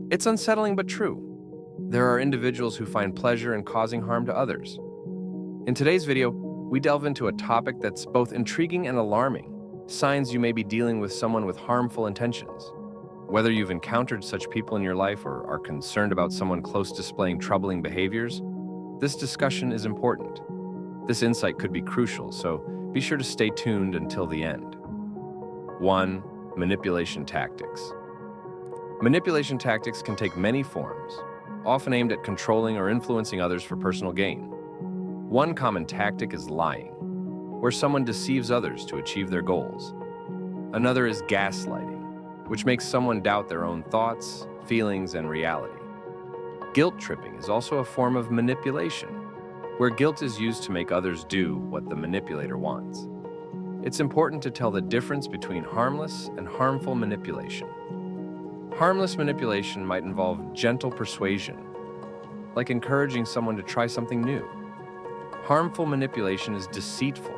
It's unsettling but true. There are individuals who find pleasure in causing harm to others. In today's video, we delve into a topic that's both intriguing and alarming: signs you may be dealing with someone with harmful intentions. Whether you've encountered such people in your life or are concerned about someone close displaying troubling behaviors, this discussion is important. This insight could be crucial, so be sure to stay tuned until the end. 1. Manipulation tactics. Manipulation tactics can take many forms, often aimed at controlling or influencing others for personal gain. One common tactic is lying, where someone deceives others to achieve their goals. Another is gaslighting, which makes someone doubt their own thoughts, feelings, and reality. Guilt tripping is also a form of manipulation, where guilt is used to make others do what the manipulator wants. It's important to tell the difference between harmless and harmful manipulation. Harmless manipulation might involve gentle persuasion, like encouraging someone to try something new. Harmful manipulation is deceitful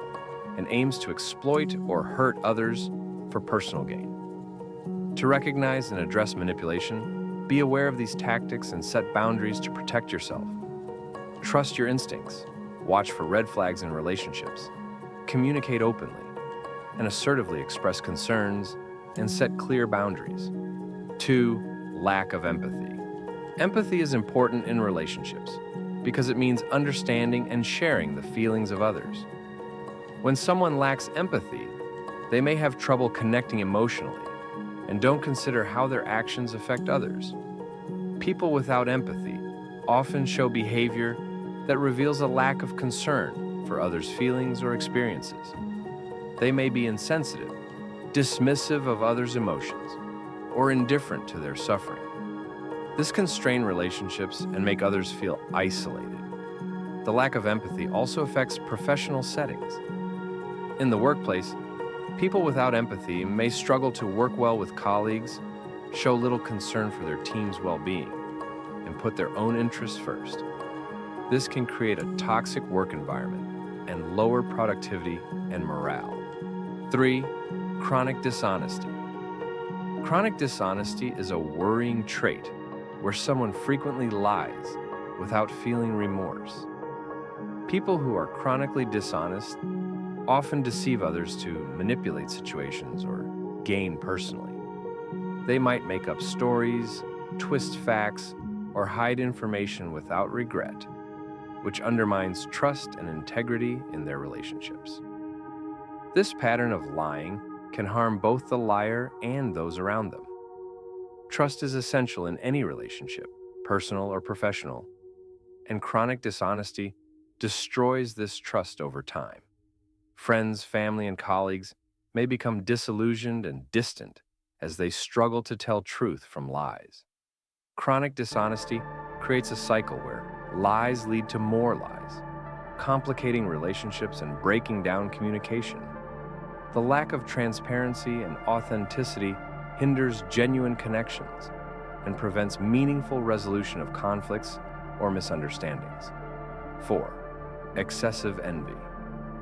and aims to exploit or hurt others for personal gain. To recognize and address manipulation, be aware of these tactics and set boundaries to protect yourself. Trust your instincts, watch for red flags in relationships, communicate openly, and assertively express concerns and set clear boundaries. 2. Lack of empathy. Empathy is important in relationships because it means understanding and sharing the feelings of others. When someone lacks empathy, they may have trouble connecting emotionally and don't consider how their actions affect others. People without empathy often show behavior that reveals a lack of concern for others' feelings or experiences. They may be insensitive, dismissive of others' emotions, or indifferent to their suffering. This can strain relationships and make others feel isolated. The lack of empathy also affects professional settings. In the workplace, people without empathy may struggle to work well with colleagues, show little concern for their team's well-being, and put their own interests first. This can create a toxic work environment and lower productivity and morale. 3. Chronic dishonesty. Chronic dishonesty is a worrying trait where someone frequently lies without feeling remorse. People who are chronically dishonest often deceive others to manipulate situations or gain personally. They might make up stories, twist facts, or hide information without regret, which undermines trust and integrity in their relationships. This pattern of lying can harm both the liar and those around them. Trust is essential in any relationship, personal or professional, and chronic dishonesty destroys this trust over time. Friends, family, and colleagues may become disillusioned and distant as they struggle to tell truth from lies. Chronic dishonesty creates a cycle where lies lead to more lies, complicating relationships and breaking down communication. The lack of transparency and authenticity hinders genuine connections and prevents meaningful resolution of conflicts or misunderstandings. 4. Excessive envy.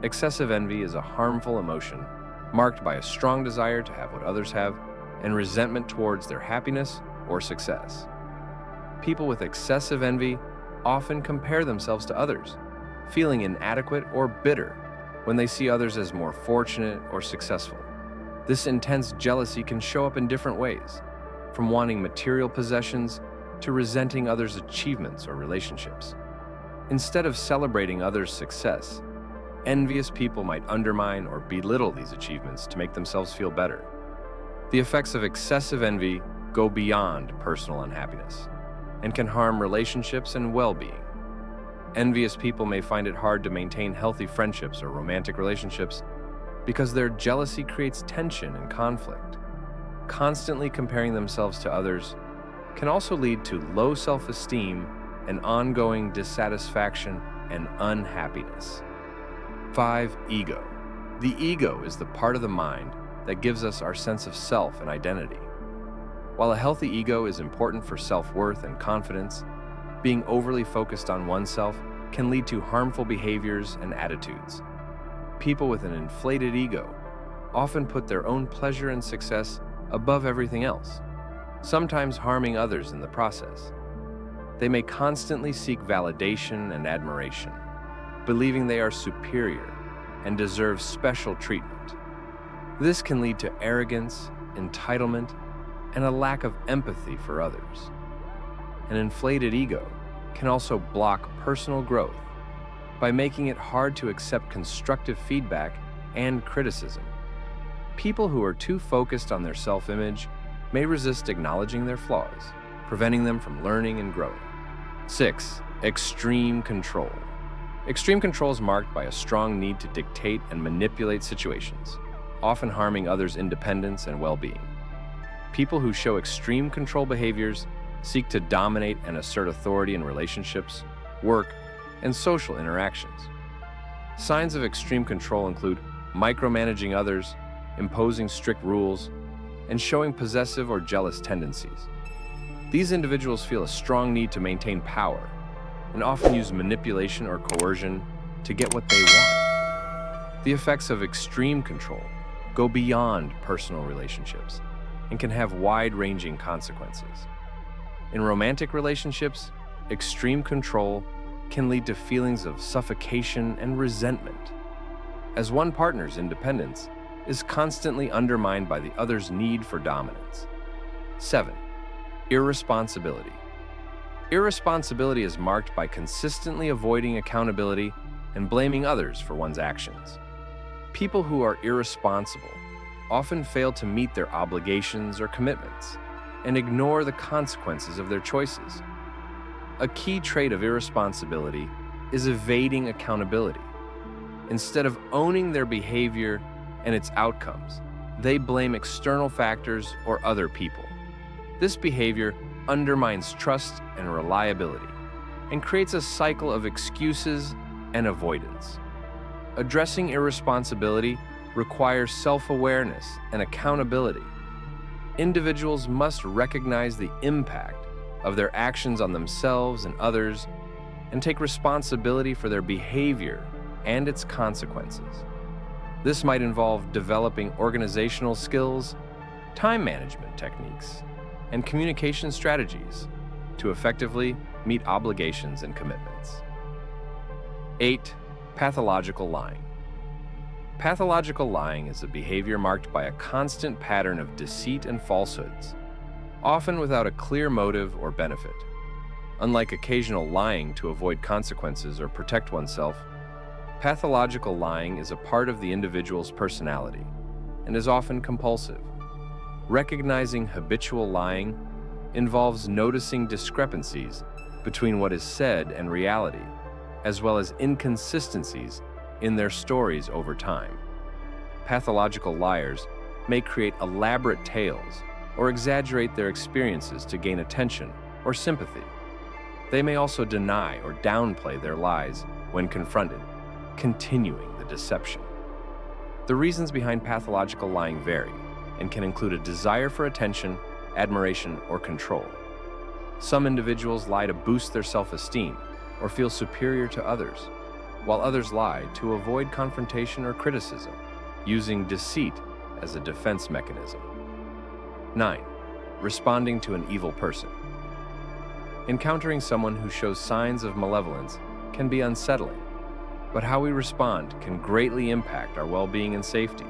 Excessive envy is a harmful emotion marked by a strong desire to have what others have and resentment towards their happiness or success. People with excessive envy often compare themselves to others, feeling inadequate or bitter when they see others as more fortunate or successful. This intense jealousy can show up in different ways, from wanting material possessions to resenting others' achievements or relationships. Instead of celebrating others' success, envious people might undermine or belittle these achievements to make themselves feel better. The effects of excessive envy go beyond personal unhappiness and can harm relationships and well-being. Envious people may find it hard to maintain healthy friendships or romantic relationships because their jealousy creates tension and conflict. Constantly comparing themselves to others can also lead to low self-esteem and ongoing dissatisfaction and unhappiness. 5. Ego. The ego is the part of the mind that gives us our sense of self and identity. While a healthy ego is important for self-worth and confidence, being overly focused on oneself can lead to harmful behaviors and attitudes. People with an inflated ego often put their own pleasure and success above everything else. sometimes harming others in the process. They may constantly seek validation and admiration, believing they are superior and deserve special treatment. This can lead to arrogance, entitlement, and a lack of empathy for others. An inflated ego can also block personal growth by making it hard to accept constructive feedback and criticism. People who are too focused on their self-image may resist acknowledging their flaws, preventing them from learning and growing. 6. Extreme control. Extreme control is marked by a strong need to dictate and manipulate situations, often harming others' independence and well-being. People who show extreme control behaviors seek to dominate and assert authority in relationships, work, and social interactions. Signs of extreme control include micromanaging others, imposing strict rules, and showing possessive or jealous tendencies. These individuals feel a strong need to maintain power and often use manipulation or coercion to get what they want. The effects of extreme control go beyond personal relationships and can have wide-ranging consequences. In romantic relationships, extreme control can lead to feelings of suffocation and resentment, as one partner's independence is constantly undermined by the other's need for dominance. 7. Irresponsibility. Irresponsibility is marked by consistently avoiding accountability and blaming others for one's actions. People who are irresponsible often fail to meet their obligations or commitments and ignore the consequences of their choices. A key trait of irresponsibility is evading accountability. Instead of owning their behavior and its outcomes, they blame external factors or other people. This behavior undermines trust and reliability and creates a cycle of excuses and avoidance. Addressing irresponsibility requires self-awareness and accountability. Individuals must recognize the impact of their actions on themselves and others and take responsibility for their behavior and its consequences. This might involve developing organizational skills, time management techniques, and communication strategies to effectively meet obligations and commitments. 8. Pathological lying. Pathological lying is a behavior marked by a constant pattern of deceit and falsehoods, often without a clear motive or benefit. Unlike occasional lying to avoid consequences or protect oneself, pathological lying is a part of the individual's personality and is often compulsive. Recognizing habitual lying involves noticing discrepancies between what is said and reality, as well as inconsistencies in their stories over time. Pathological liars may create elaborate tales or exaggerate their experiences to gain attention or sympathy. They may also deny or downplay their lies when confronted, continuing the deception. The reasons behind pathological lying vary and can include a desire for attention, admiration, or control. Some individuals lie to boost their self-esteem or feel superior to others, while others lie to avoid confrontation or criticism, using deceit as a defense mechanism. 9. Responding to an evil person. Encountering someone who shows signs of malevolence can be unsettling, but how we respond can greatly impact our well-being and safety.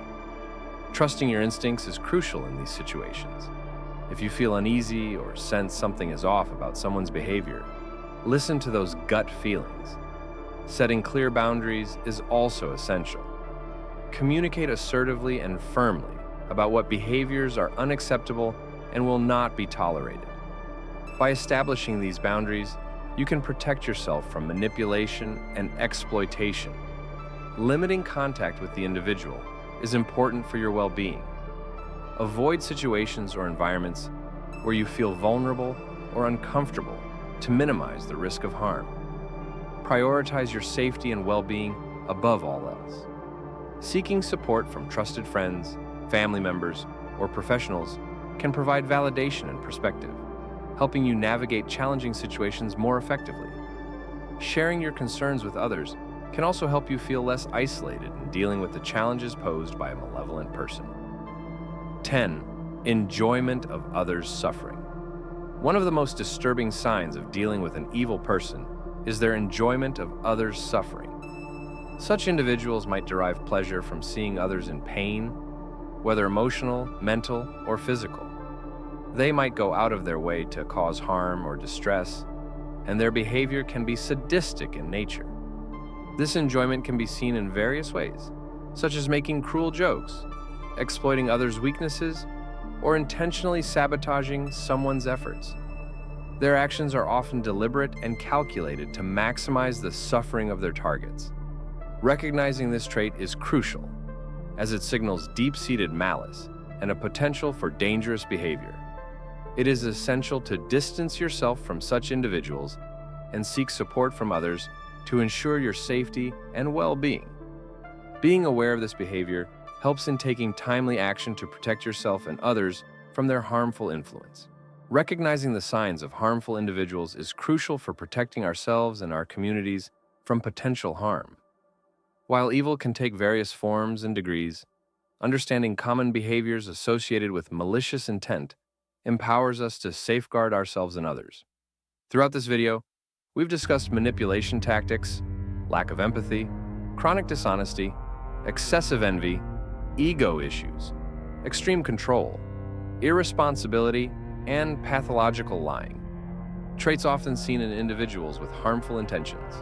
Trusting your instincts is crucial in these situations. If you feel uneasy or sense something is off about someone's behavior, listen to those gut feelings. Setting clear boundaries is also essential. Communicate assertively and firmly about what behaviors are unacceptable and will not be tolerated. By establishing these boundaries, you can protect yourself from manipulation and exploitation. Limiting contact with the individual is important for your well-being. Avoid situations or environments where you feel vulnerable or uncomfortable to minimize the risk of harm. Prioritize your safety and well-being above all else. Seeking support from trusted friends, family members, or professionals can provide validation and perspective, helping you navigate challenging situations more effectively. Sharing your concerns with others can also help you feel less isolated in dealing with the challenges posed by a malevolent person. 10. Enjoyment of others' suffering. One of the most disturbing signs of dealing with an evil person is their enjoyment of others' suffering. Such individuals might derive pleasure from seeing others in pain, whether emotional, mental, or physical. They might go out of their way to cause harm or distress, and their behavior can be sadistic in nature. This enjoyment can be seen in various ways, such as making cruel jokes, exploiting others' weaknesses, or intentionally sabotaging someone's efforts. Their actions are often deliberate and calculated to maximize the suffering of their targets. Recognizing this trait is crucial, as it signals deep-seated malice and a potential for dangerous behavior. It is essential to distance yourself from such individuals and seek support from others to ensure your safety and well-being. Being aware of this behavior helps in taking timely action to protect yourself and others from their harmful influence. Recognizing the signs of harmful individuals is crucial for protecting ourselves and our communities from potential harm. While evil can take various forms and degrees, understanding common behaviors associated with malicious intent empowers us to safeguard ourselves and others. Throughout this video, we've discussed manipulation tactics, lack of empathy, chronic dishonesty, excessive envy, ego issues, extreme control, irresponsibility, and pathological lying, traits often seen in individuals with harmful intentions.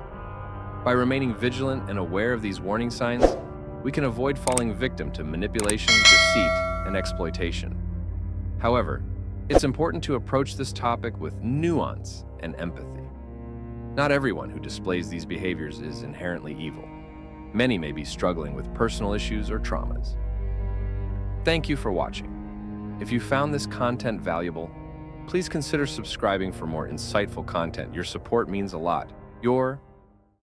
By remaining vigilant and aware of these warning signs, we can avoid falling victim to manipulation, deceit, and exploitation. However, it's important to approach this topic with nuance and empathy. Not everyone who displays these behaviors is inherently evil. Many may be struggling with personal issues or traumas. Thank you for watching. If you found this content valuable, please consider subscribing for more insightful content. Your support means a lot. Your